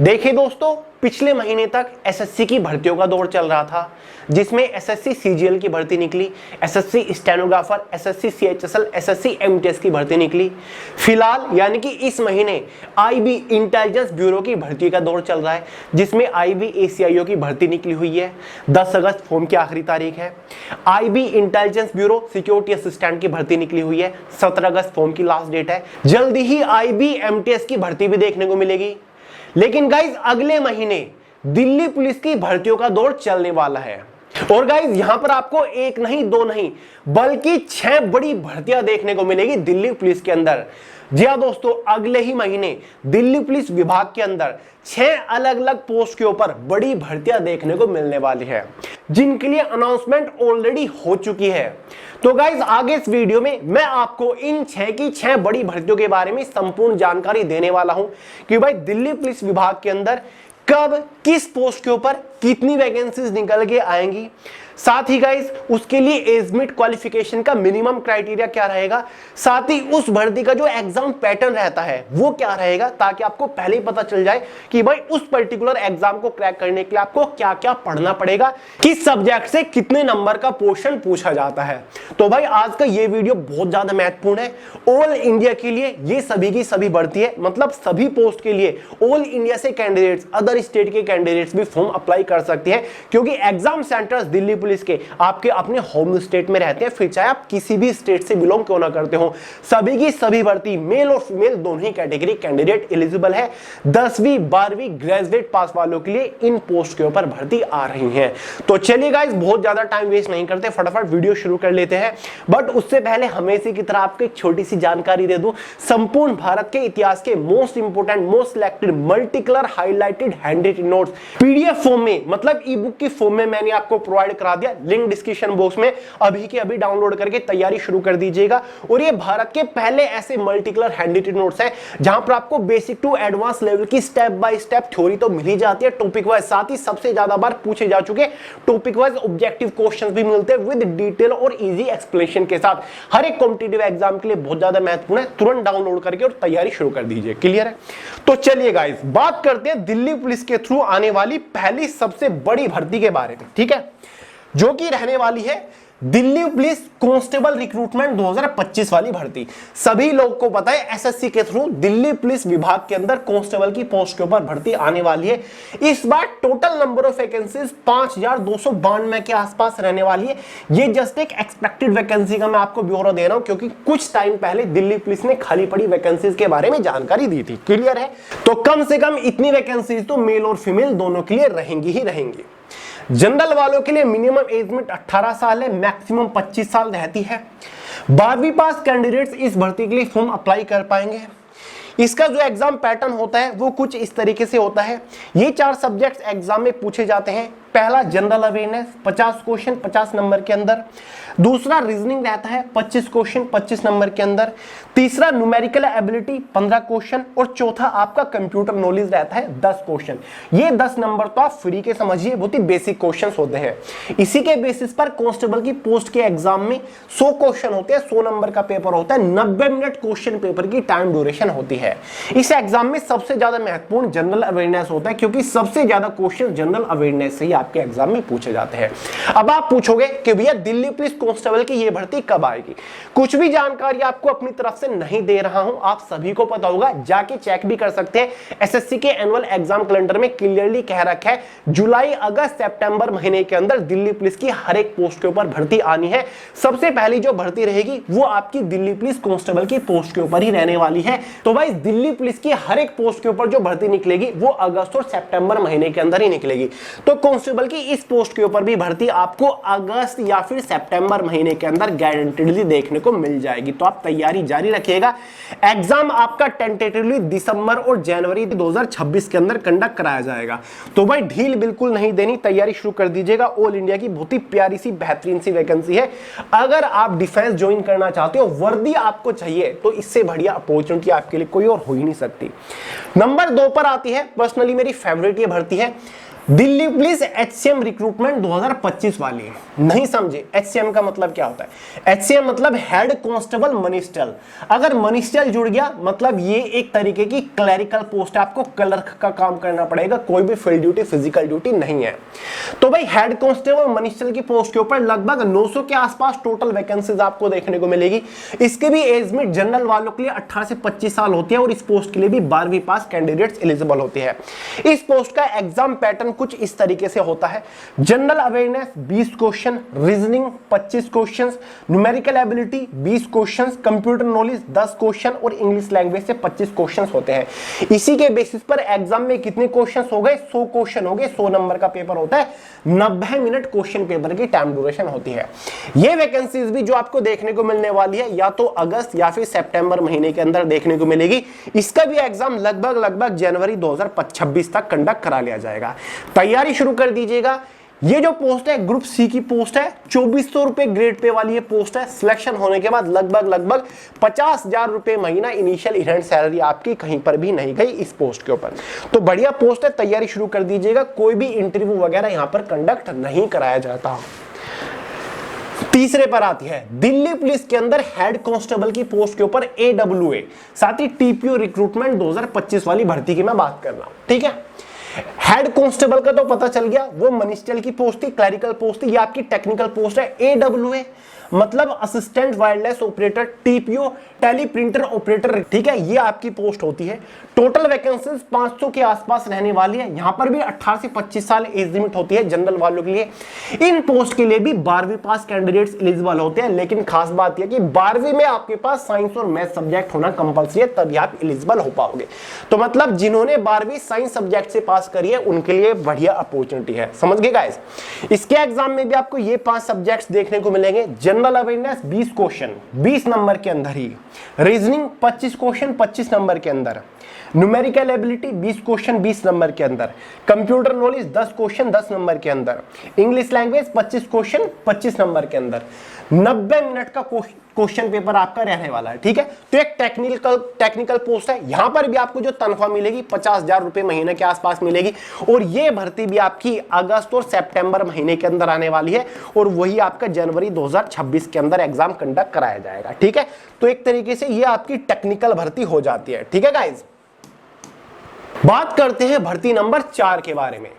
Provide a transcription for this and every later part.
देखिए दोस्तों, पिछले महीने तक एसएससी की भर्तियों का दौर चल रहा था, जिसमें एसएससी सीजीएल की भर्ती निकली, SSC stenographer, SSC CHSL, SSC MTS की भर्ती निकली। फिलहाल यानी कि इस महीने आईबी इंटेलिजेंस ब्यूरो की भर्ती का दौर चल रहा है, जिसमें आईबी एसीआईओ की भर्ती निकली हुई है। 10 अगस्त फॉर्म की आखिरी तारीख है। IB intelligence bureau security assistant की भर्ती निकली हुई है। 17 अगस्त फॉर्म की लास्ट डेट है। जल्दी ही आईबी एमटीएस की भर्ती भी देखने को मिलेगी। लेकिन गाइज अगले महीने दिल्ली पुलिस की भर्तियों का दौर चलने वाला है। और गाइज यहां पर आपको एक नहीं दो नहीं बल्कि 6 बड़ी भर्तियां देखने को मिलेगी दिल्ली पुलिस के अंदर। जी हां दोस्तों, अगले ही महीने दिल्ली पुलिस विभाग के अंदर 6 अलग अलग पोस्ट के ऊपर बड़ी भर्तियां देखने को मिलने वाली है, जिनके लिए अनाउंसमेंट ऑलरेडी हो चुकी है। तो गाइज आगे इस वीडियो में मैं आपको इन 6 की 6 बड़ी भर्तियों के बारे में संपूर्ण जानकारी देने वाला हूं कि भाई दिल्ली पुलिस विभाग के अंदर कब किस पोस्ट के ऊपर कितनी वैकेंसीज निकल के आएंगी। साथ ही गाइस उसके लिए एज मिट क्वालिफिकेशन का मिनिमम क्राइटेरिया क्या रहेगा, साथ ही उस भर्ती का जो एग्जाम पैटर्न रहता है वो क्या रहेगा, ताकि आपको पहले ही पता चल जाए कि भाई उस पर्टिकुलर एग्जाम को क्रैक करने के लिए आपको क्या क्या पढ़ना पड़ेगा, किस सब्जेक्ट से कितने नंबर का पोर्शन पूछा जाता है। तो भाई आज का ये वीडियो बहुत ज्यादा महत्वपूर्ण है। ऑल इंडिया के लिए ये सभी की सभी भर्ती है, मतलब सभी पोस्ट के लिए ऑल इंडिया से कैंडिडेट्स, अदर स्टेट के कैंडिडेट्स भी फॉर्म अप्लाई कर सकते हैं, क्योंकि एग्जाम सेंटर्स दिल्ली पुलिस के आपके अपने होम स्टेट में रहते हैं, फिर चाहे आप किसी भी स्टेट से बिलोंग क्यों ना करते हो। सभी की सभी भर्ती मेल और फीमेल दोनों ही कैटेगरी कैंडिडेट एलिजिबल है। 10वीं 12वीं ग्रेजुएट पास वालों के लिए इन पोस्ट के ऊपर भर्ती आ रही है। तो चलिए गाइस, बहुत ज्यादा टाइम वेस्ट नहीं करते, फटाफट वीडियो शुरू कर लेते हैं। बट उससे पहले हमेशा की तरह आपको एक छोटी सी जानकारी दे दूं। संपूर्ण भारत के इतिहास के most important, most selected, multi colour highlighted hand written notes PDF form में, मतलब ई बुक की फॉर्म में मैंने आपको प्रोवाइड करा दिया। लिंक डिस्क्रिप्शन बॉक्स में अभी के अभी डाउनलोड करके तैयारी शुरू कर दीजिएगा। और ये भारत के पहले ऐसे multi colour hand written notes हैं जहां पर आपको बेसिक टू एडवांस लेवल की स्टेप बाय स्टेप थ्योरी तो मिल ही जाती है, टॉपिक वाइज, साथ ही सबसे ज्यादा बार पूछे जा चुके टॉपिक वाइज ऑब्जेक्टिव क्वेश्चंस भी मिलते हैं विद डिटेल और इजी एक्सप्लेनेशन के साथ। हर एक कॉम्पिटिटिव एग्जाम के लिए बहुत ज्यादा महत्वपूर्ण है। तुरंत डाउनलोड करके और तैयारी शुरू कर दीजिए। क्लियर है? तो चलिए गाइस, बात करते हैं दिल्ली पुलिस के थ्रू आने वाली पहली सबसे बड़ी भर्ती के बारे में, ठीक है, जो कि रहने वाली है दिल्ली पुलिस कांस्टेबल रिक्रूटमेंट 2025 वाली भर्ती। सभी लोग को पता है एसएससी के थ्रू दिल्ली पुलिस विभाग के अंदर कांस्टेबल की पोस्ट के ऊपर भर्ती आने वाली है। इस बार टोटल नंबर ऑफ वैकेंसीज 5292 के आसपास रहने वाली है। ये जस्ट एक एक्सपेक्टेड वैकेंसी का मैं आपको ब्यौरा दे रहा हूं, क्योंकि कुछ टाइम पहले दिल्ली पुलिस ने खाली पड़ी वैकेंसीज के बारे में जानकारी दी थी। क्लियर है? तो कम से कम इतनी वैकेंसीज तो मेल और फीमेल दोनों के लिए रहेंगी ही रहेंगी। जनरल वालों के लिए मिनिमम एज में 18 साल है, मैक्सिमम 25 साल रहती है। 12वीं पास कैंडिडेट्स इस भर्ती के लिए फॉर्म अप्लाई कर पाएंगे। इसका जो एग्जाम पैटर्न होता है वो कुछ इस तरीके से होता है। ये 4 सब्जेक्ट्स एग्जाम में पूछे जाते हैं। पहला जनरल अवेयरनेस 50 क्वेश्चन 50 नंबर के अंदर। दूसरा रीजनिंग रहता है 25 क्वेश्चन 25 नंबर के अंदर। तीसरा न्यूमेरिकल एबिलिटी 15 क्वेश्चन। और चौथा आपका कंप्यूटर नॉलेज रहता है 10 क्वेश्चन। ये 10 नंबर तो आप फ्री के समझिए, बहुत ही बेसिक क्वेश्चंस होते हैं। इसी के बेसिस पर कांस्टेबल की पोस्ट के एग्जाम में 100 क्वेश्चन होते हैं, 100 नंबर का पेपर होता है, 90 मिनट क्वेश्चन पेपर की टाइम ड्यूरेशन होती है। इस एग्जाम में सबसे ज्यादा महत्वपूर्ण जनरल अवेयरनेस होता है, क्योंकि सबसे ज्यादा क्वेश्चन जनरल अवेयरनेस से ही आपके एग्जाम में पूछे जाते हैं। अब आप पूछोगे कि भैया दिल्ली पुलिस कांस्टेबल की ये भर्ती कब आएगी? कुछ भी जानकारी आपको अपनी तरफ से नहीं दे रहा हूं, आप सभी को पता होगा, जाके चेक भी कर सकते हैं। एसएससी के एनुअल एग्जाम कैलेंडर में क्लियरली कह रखा है जुलाई अगस्त सितंबर महीने के अंदर दिल्ली पुलिस की हर एक पोस्ट के ऊपर भर्ती आनी है। सबसे पहली जो भर्ती रहेगी वो आपकी दिल्ली पुलिस कांस्टेबल की पोस्ट के ऊपर ही रहने वाली है। तो भाई दिल्ली पुलिस की हर एक पोस्ट के ऊपर जो भर्ती निकलेगी वो अगस्त और सितंबर महीने के अंदर ही निकलेगी। तो कांस्टेबल की इस पोस्ट के ऊपर भी भर्ती आपको अगस्त या फिर सितंबर महीने के अंदर गारंटीडली देखने को मिल जाएगी। तो आप तैयारी जारी रखिएगा। एग्जाम आपका टेंटेटिवली दिसंबर और जनवरी 2026 के अंदर कंडक्ट कराया जाएगा। तो भाई ढील बिल्कुल नहीं देनी, तैयारी शुरू कर दीजिएगा। ऑल इंडिया की बहुत ही प्यारी सी बेहतरीन सी वैकेंसी है। अगर आप डिफेंस ज्वाइन करना चाहते हो, वर्दी आपको चाहिए, तो इससे बढ़िया अपॉर्चुनिटी आपके लिए कोई और हो ही नहीं सकती। नंबर 2 पर आती है, पर्सनली मेरी फेवरेट ये भर्ती है, दिल्ली पुलिस HCM रिक्रूटमेंट 2025 वाली, नहीं समझे HCM का मतलब क्या होता है? HCM मतलब हेड कांस्टेबल मनिस्टर। अगर मनिस्टर जुड़ गया मतलब ये एक तरीके की क्लरिकल पोस्ट है, आपको क्लर्क का काम करना पड़ेगा, कोई भी फील्ड ड्यूटी फिजिकल ड्यूटी नहीं है। तो भाई हेड कांस्टेबल मनिस्टर की पोस्ट के ऊपर लगभग 900 के आसपास टोटल वैकेंसीज आपको देखने को मिलेगी। इसके भी एज लिमिट जनरल वालों के लिए 18 से 25 साल होती है और इस पोस्ट के लिए भी 12वीं पास कैंडिडेट्स एलिजिबल होते हैं। इस पोस्ट का एग्जाम पैटर्न कुछ इस तरीके से होता है। General awareness 20 question, reasoning 25 questions, numerical ability 20 questions, computer knowledge 10 question और इंग्लिश लैंग्वेज से 25 क्वेश्चंस होते हैं। इसी के बेसिस पर एग्जाम में कितने क्वेश्चंस हो गए? 100 क्वेश्चन हो गए। 100 नंबर का पेपर होता है, 90 मिनट क्वेश्चन पेपर की टाइम ड्यूरेशन होती है। ये वैकेंसीज भी जो आपको देखने को मिलने वाली है या तो अगस्त या फिर सितंबर महीने के अंदर देखने को मिलेगी। इसका भी एग्जाम लगभग जनवरी 2026 तक कंडक्ट करा लिया जाएगा। तैयारी शुरू कर दीजिएगा। ये जो पोस्ट है ग्रुप सी की पोस्ट है, 2400 रुपए ग्रेड पे वाली ये पोस्ट है। सिलेक्शन होने के बाद लगभग 50,000 रुपए महीना इनिशियल इवेंट सैलरी आपकी कहीं पर भी नहीं गई इस पोस्ट के ऊपर। तो बढ़िया पोस्ट है, तैयारी शुरू कर दीजिएगा। कोई भी इंटरव्यू वगैरह यहां पर कंडक्ट नहीं कराया जाता। तीसरे पर आती है दिल्ली पुलिस के अंदर हेड कांस्टेबल की पोस्ट के ऊपर AWA, साथ ही TPO रिक्रूटमेंट 2025 वाली भर्ती की मैं बात कर रहा हूं। ठीक है, हेड कांस्टेबल का तो पता चल गया, वो मिनिस्ट्रियल की पोस्ट थी, क्लरिकल पोस्ट थी। ये आपकी टेक्निकल पोस्ट है। AWA मतलब assistant wireless operator, TPO tele printer operator. ठीक है, ये आपकी पोस्ट होती है। टोटल वैकेंसीज 500 के आसपास रहने वाली है। यहां पर भी 18 से 25 साल एज लिमिट होती है जनरल वालों के लिए। इन पोस्ट के लिए भी 12वीं पास कैंडिडेट्स एलिजिबल होते हैं, लेकिन खास बात यह कि 12वीं में आपके पास साइंस और मैथ सब्जेक्ट होना कंपलसरी है, तभी आप एलिजिबल हो पाओगे। तो मतलब जिन्होंने 12वीं साइंस सब्जेक्ट से पास करी है उनके लिए बढ़िया अपॉर्चुनिटी है। समझ गए गाइस? इसके एग्जाम में भी आपको ये 5 सब्जेक्ट्स देखने को मिलेंगे। जनरल अवेयरनेस 20 क्वेश्चन 20 नंबर के अंदर ही, रीजनिंग 25 क्वेश्चन 25 नंबर के अंदर, न्यूमेरिकल एबिलिटी 20 क्वेश्चन 20 नंबर के अंदर, कंप्यूटर नॉलेज 10 क्वेश्चन 10 नंबर के अंदर, इंग्लिश लैंग्वेज 25 क्वेश्चन 25 नंबर के अंदर। 90 मिनट का क्वेश्चन पेपर आपका रहने वाला है। ठीक है, तो एक टेक्निकल पोस्ट है। यहां पर भी आपको जो तनख्वाह मिलेगी 50,000 रुपए महीने के आसपास मिलेगी और ये भर्ती भी आपकी अगस्त और सितंबर महीने के अंदर आने वाली है और वही आपका जनवरी 2026 के अंदर एग्जाम कंडक्ट कराया जाएगा। ठीक है, तो एक तरीके से ये आपकी टेक्निकल भर्ती हो जाती है। ठीक है गाइज, बात करते हैं भर्ती नंबर 4 के बारे में,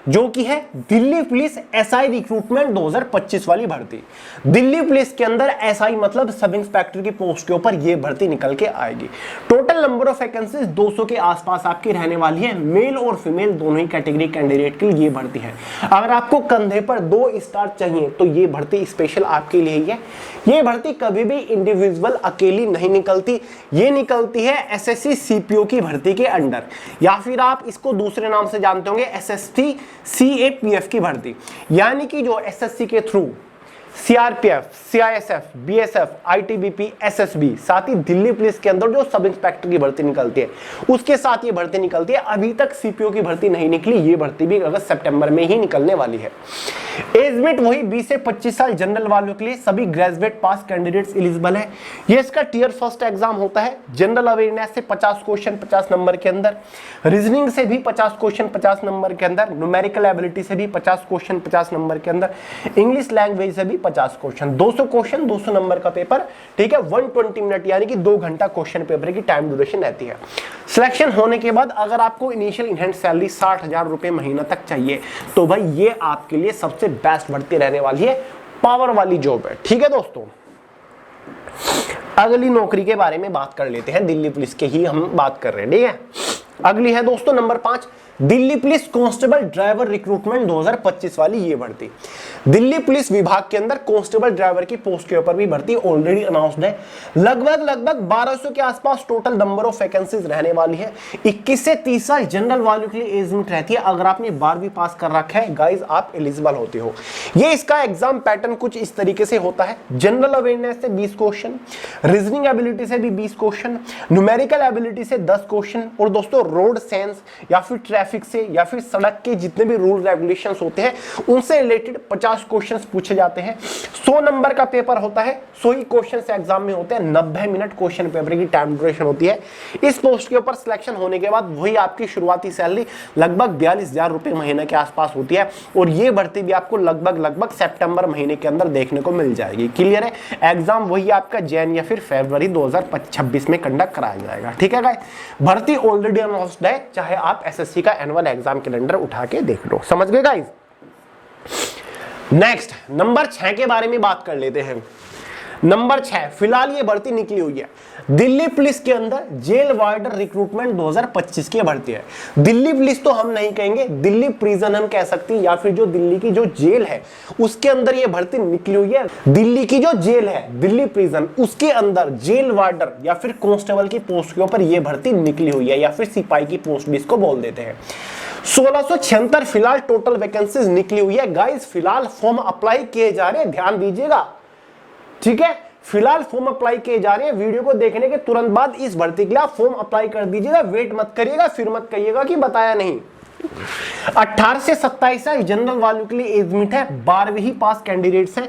जो कि है दिल्ली पुलिस SI रिक्रूटमेंट 2025 वाली भर्ती। दिल्ली पुलिस के अंदर SI मतलब सब इंस्पेक्टर की पोस्ट के ऊपर ये भर्ती निकल के आएगी। टोटल नंबर ऑफ वैकेंसीज 200 के आसपास आपकी रहने वाली है। मेल और फीमेल दोनों ही कैटेगरी कैंडिडेट के लिए ये भर्ती है। अगर आपको कंधे पर 2 स्टार चाहिए तो ये भर्ती स्पेशल आपके लिए ही है। ये भर्ती कभी भी इंडिविजुअल अकेली नहीं निकलती, ये निकलती है SSC CPO की भर्ती के अंडर, या फिर आप इसको दूसरे नाम से जानते होंगे SST CAPF की भर्ती। यानी कि जो SSC के through CRPF, CISF, BSF, ITBP, SSB, साथ ही दिल्ली पुलिस के अंदर जो सब इंस्पेक्टर की भर्ती निकलती है उसके साथ ये भर्ती निकलती है। अभी तक CPO की भर्ती नहीं निकली, ये भर्ती भी अगस्त सितंबर में ही निकलने वाली है। एज लिमिट वही 20 से 25 साल जनरल वालों के लिए, सभी ग्रेजुएट पास कैंडिडेट्स एलिजिबल है। ये इसका टियर फर्स्ट एग्जाम होता है। जनरल अवेयरनेस से 50 क्वेश्चन 50 नंबर के अंदर, रीजनिंग से भी 50 क्वेश्चन 50 नंबर के अंदर, न्यूमेरिकल एबिलिटी से भी 50 क्वेश्चन 50 नंबर के अंदर, इंग्लिश लैंग्वेज से भी 50 क्वेश्चन, 200 क्वेश्चन 200 नंबर का पेपर। ठीक है, 120 मिनट यानी कि 2 घंटा क्वेश्चन पेपर की टाइम ड्यूरेशन रहती है। सिलेक्शन होने के बाद अगर आपको इनिशियल इन हैंड सैलरी 60,000 रुपए महीना तक चाहिए तो भाई ये आपके लिए सबसे बेस्ट भर्ती रहने वाली है, पावर वाली जॉब है। ठीक है दोस्तों, अगली नौकरी के बारे में बात कर लेते हैं। दिल्ली पुलिस के ही हम बात कर रहे हैं। ठीक है, अगली है दोस्तों number 5, Delhi police constable driver recruitment 2025 वाली ये भर्ती। दिल्ली पुलिस विभाग के अंदर कांस्टेबल ड्राइवर की पोस्ट के ऊपर भी भर्ती ऑलरेडी अनाउंस्ड है। लगभग 1200 के आसपास टोटल नंबर ऑफ वैकेंसीज रहने वाली है। 21 से 30 साल जनरल वालों के लिए एज लिमिट रहती है। अगर आपने 12वीं पास कर रखा है गाइज, आप एलिजिबल होते हो। ये इसका एग्जाम पैटर्न कुछ इस तरीके से होता है। जनरल अवेयरनेस से 20 क्वेश्चन, रीजनिंग एबिलिटी से भी 20 क्वेश्चन, न्यूमेरिकल एबिलिटी से 10 क्वेश्चन और दोस्तों रोड सेंस या फिर ट्रैफिक से या फिर सड़क के जितने भी रूल रेगुलेशंस होते हैं उनसे रिलेटेड 50 क्वेश्चंस पूछे जाते हैं। 100 नंबर का पेपर होता है, 100 ही क्वेश्चंस एग्जाम में होते हैं, 90 मिनट क्वेश्चन पेपर की टाइम ड्यूरेशन होती है। इस पोस्ट के ऊपर सिलेक्शन होने के बाद वही आपकी शुरुआती सैलरी लगभग 42,000 रुपए महीने के आसपास होती है और ये भर्ती भी आपको लगभग सितंबर महीने के अंदर देखने को मिल जाएगी। क्लियर है? एग्जाम वही आपका जैन या फिर फरवरी 2026 में कंडक्ट कराया जाएगा। ठीक है गाइस, भर्ती ऑलरेडी अनाउंस्ड है, चाहे आप एसएससी का एनुअल एग्जाम कैलेंडर उठा के देख लो। समझ गए गाइस? नेक्स्ट नंबर 6 के बारे में बात कर लेते हैं। नंबर 6, फिलहाल ये भर्ती निकली हुई है, दिल्ली पुलिस के अंदर जेल वार्डर रिक्रूटमेंट 2025 की भर्ती है। दिल्ली पुलिस तो हम नहीं कहेंगे, दिल्ली प्रिजन हम कह सकते हैं, या फिर जो दिल्ली की जो जेल है उसके अंदर ये भर्ती निकली हुई है। दिल्ली की जो जेल है, दिल्ली प्रिजन, उसके अंदर जेल वार्डर या फिर कांस्टेबल की पोस्ट के ऊपर ये भर्ती निकली हुई है, या फिर सिपाही की पोस्ट भी इसको बोल देते हैं। 1676 फिलहाल टोटल वैकेंसीज निकली हुई है। गाइस फिलहाल फॉर्म अप्लाई किए जा रहे हैं, ध्यान दीजिएगा। ठीक है, फिलहाल फॉर्म अप्लाई किए जा रहे हैं। वीडियो को देखने के तुरंत बाद इस भर्ती के लिए आप फॉर्म अप्लाई कर दीजिएगा, वेट मत करिएगा, फिर मत कहिएगा कि बताया नहीं। 18 से 27 साल जनरल वालों के लिए एज लिमिट है। 12वीं पास कैंडिडेट्स हैं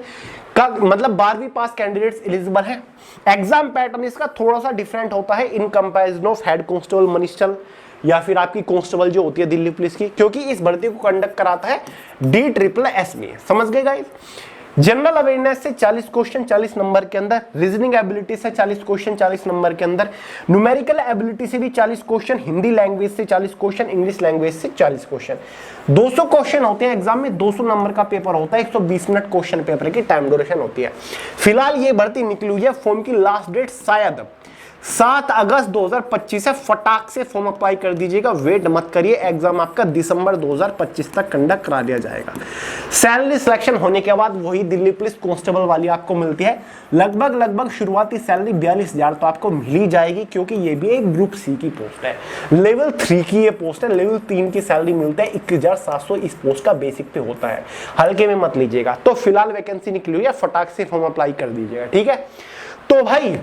का मतलब 12वीं पास कैंडिडेट्स एलिजिबल हैं। एग्जाम पैटर्न इसका थोड़ा सा डिफरेंट होता है in comparison of head constable minister या फिर आपकी कांस्टेबल जो होती है दिल्ली पुलिस की, क्योंकि इस भर्ती को कंडक्ट कराता है DSSS में। समझ गए गाइस? जनरल अवेयरनेस से 40 क्वेश्चन 40 नंबर के अंदर, रीजनिंग एबिलिटी से 40 क्वेश्चन 40 नंबर के अंदर, न्यूमेरिकल एबिलिटी से भी 40 क्वेश्चन, हिंदी लैंग्वेज से 40 क्वेश्चन, इंग्लिश लैंग्वेज से 40 क्वेश्चन। 200 क्वेश्चन होते हैं एग्जाम में, 200 नंबर का पेपर होता है, 120 मिनट क्वेश्चन पेपर की टाइम ड्यूरेशन होती है। फिलहाल ये भर्ती निकली हुई है, फॉर्म की लास्ट डेट शायद 7 अगस्त 2025 है। फटाक से फॉर्म अप्लाई कर दीजिएगा, वेट मत करिए, एग्जाम आपका दिसंबर 2025 तक कंडक्ट करा दिया जाएगा। सैलरी सिलेक्शन होने के बाद वही दिल्ली पुलिस कांस्टेबल वाली आपको मिलती है, लगभग शुरुआती सैलरी 42,000 तो आपको मिल ही जाएगी, क्योंकि ये भी एक ग्रुप सी की पोस्ट है। लेवल 3 की ये पोस्ट है, लेवल 3 की सैलरी मिलता है 21,700 इस पोस्ट का बेसिक पे होता है, हल्के में मत लीजिएगा। तो फिलहाल वैकेंसी निकली हुई है, फटाक से फॉर्म अप्लाई कर दीजिएगा। ठीक है, तो भाई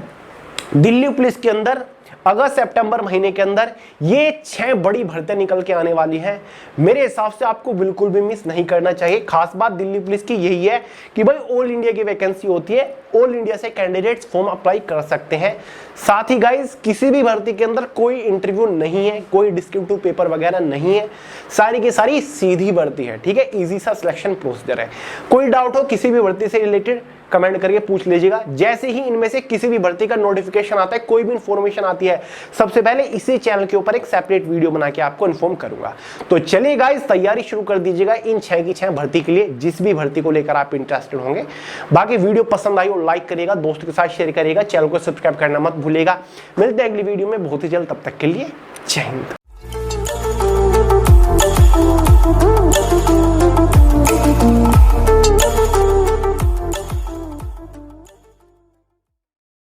दिल्ली पुलिस के अंदर अगस्त सितंबर महीने के अंदर ये 6 बड़ी भर्तियां निकल के आने वाली हैं। मेरे हिसाब से आपको बिल्कुल भी मिस नहीं करना चाहिए। खास बात दिल्ली पुलिस की यही है कि भाई ऑल इंडिया की वैकेंसी होती है, ऑल इंडिया से कैंडिडेट्स फॉर्म अप्लाई कर सकते हैं। साथ ही गाइस किसी भी भर्ती के अंदर कोई इंटरव्यू नहीं है, कोई डिस्क्रिप्टिव पेपर वगैरह नहीं है, सारी की सारी सीधी भर्ती है। ठीक है, इजी सा सिलेक्शन प्रोसीजर है। कोई डाउट हो किसी भी भर्ती से रिलेटेड कमेंट करके पूछ लीजिएगा। जैसे ही इनमें से किसी भी भर्ती का नोटिफिकेशन आता है, कोई भी इंफॉर्मेशन आती है, सबसे पहले इसी चैनल के ऊपर एक सेपरेट वीडियो बना के आपको इन्फॉर्म करूंगा। तो चलिए गाइस तैयारी शुरू कर दीजिएगा इन 6 की 6 भर्ती के लिए, जिस भी भर्ती को लेकर आप इंटरेस्टेड होंगे। बाकी वीडियो पसंद आई हो लाइक करिएगा, दोस्तों के साथ शेयर करिएगा, चैनल को सब्सक्राइब करना मत भूलिएगा। मिलते हैं अगली वीडियो में बहुत ही जल्द, तब तक के लिए जय हिंद।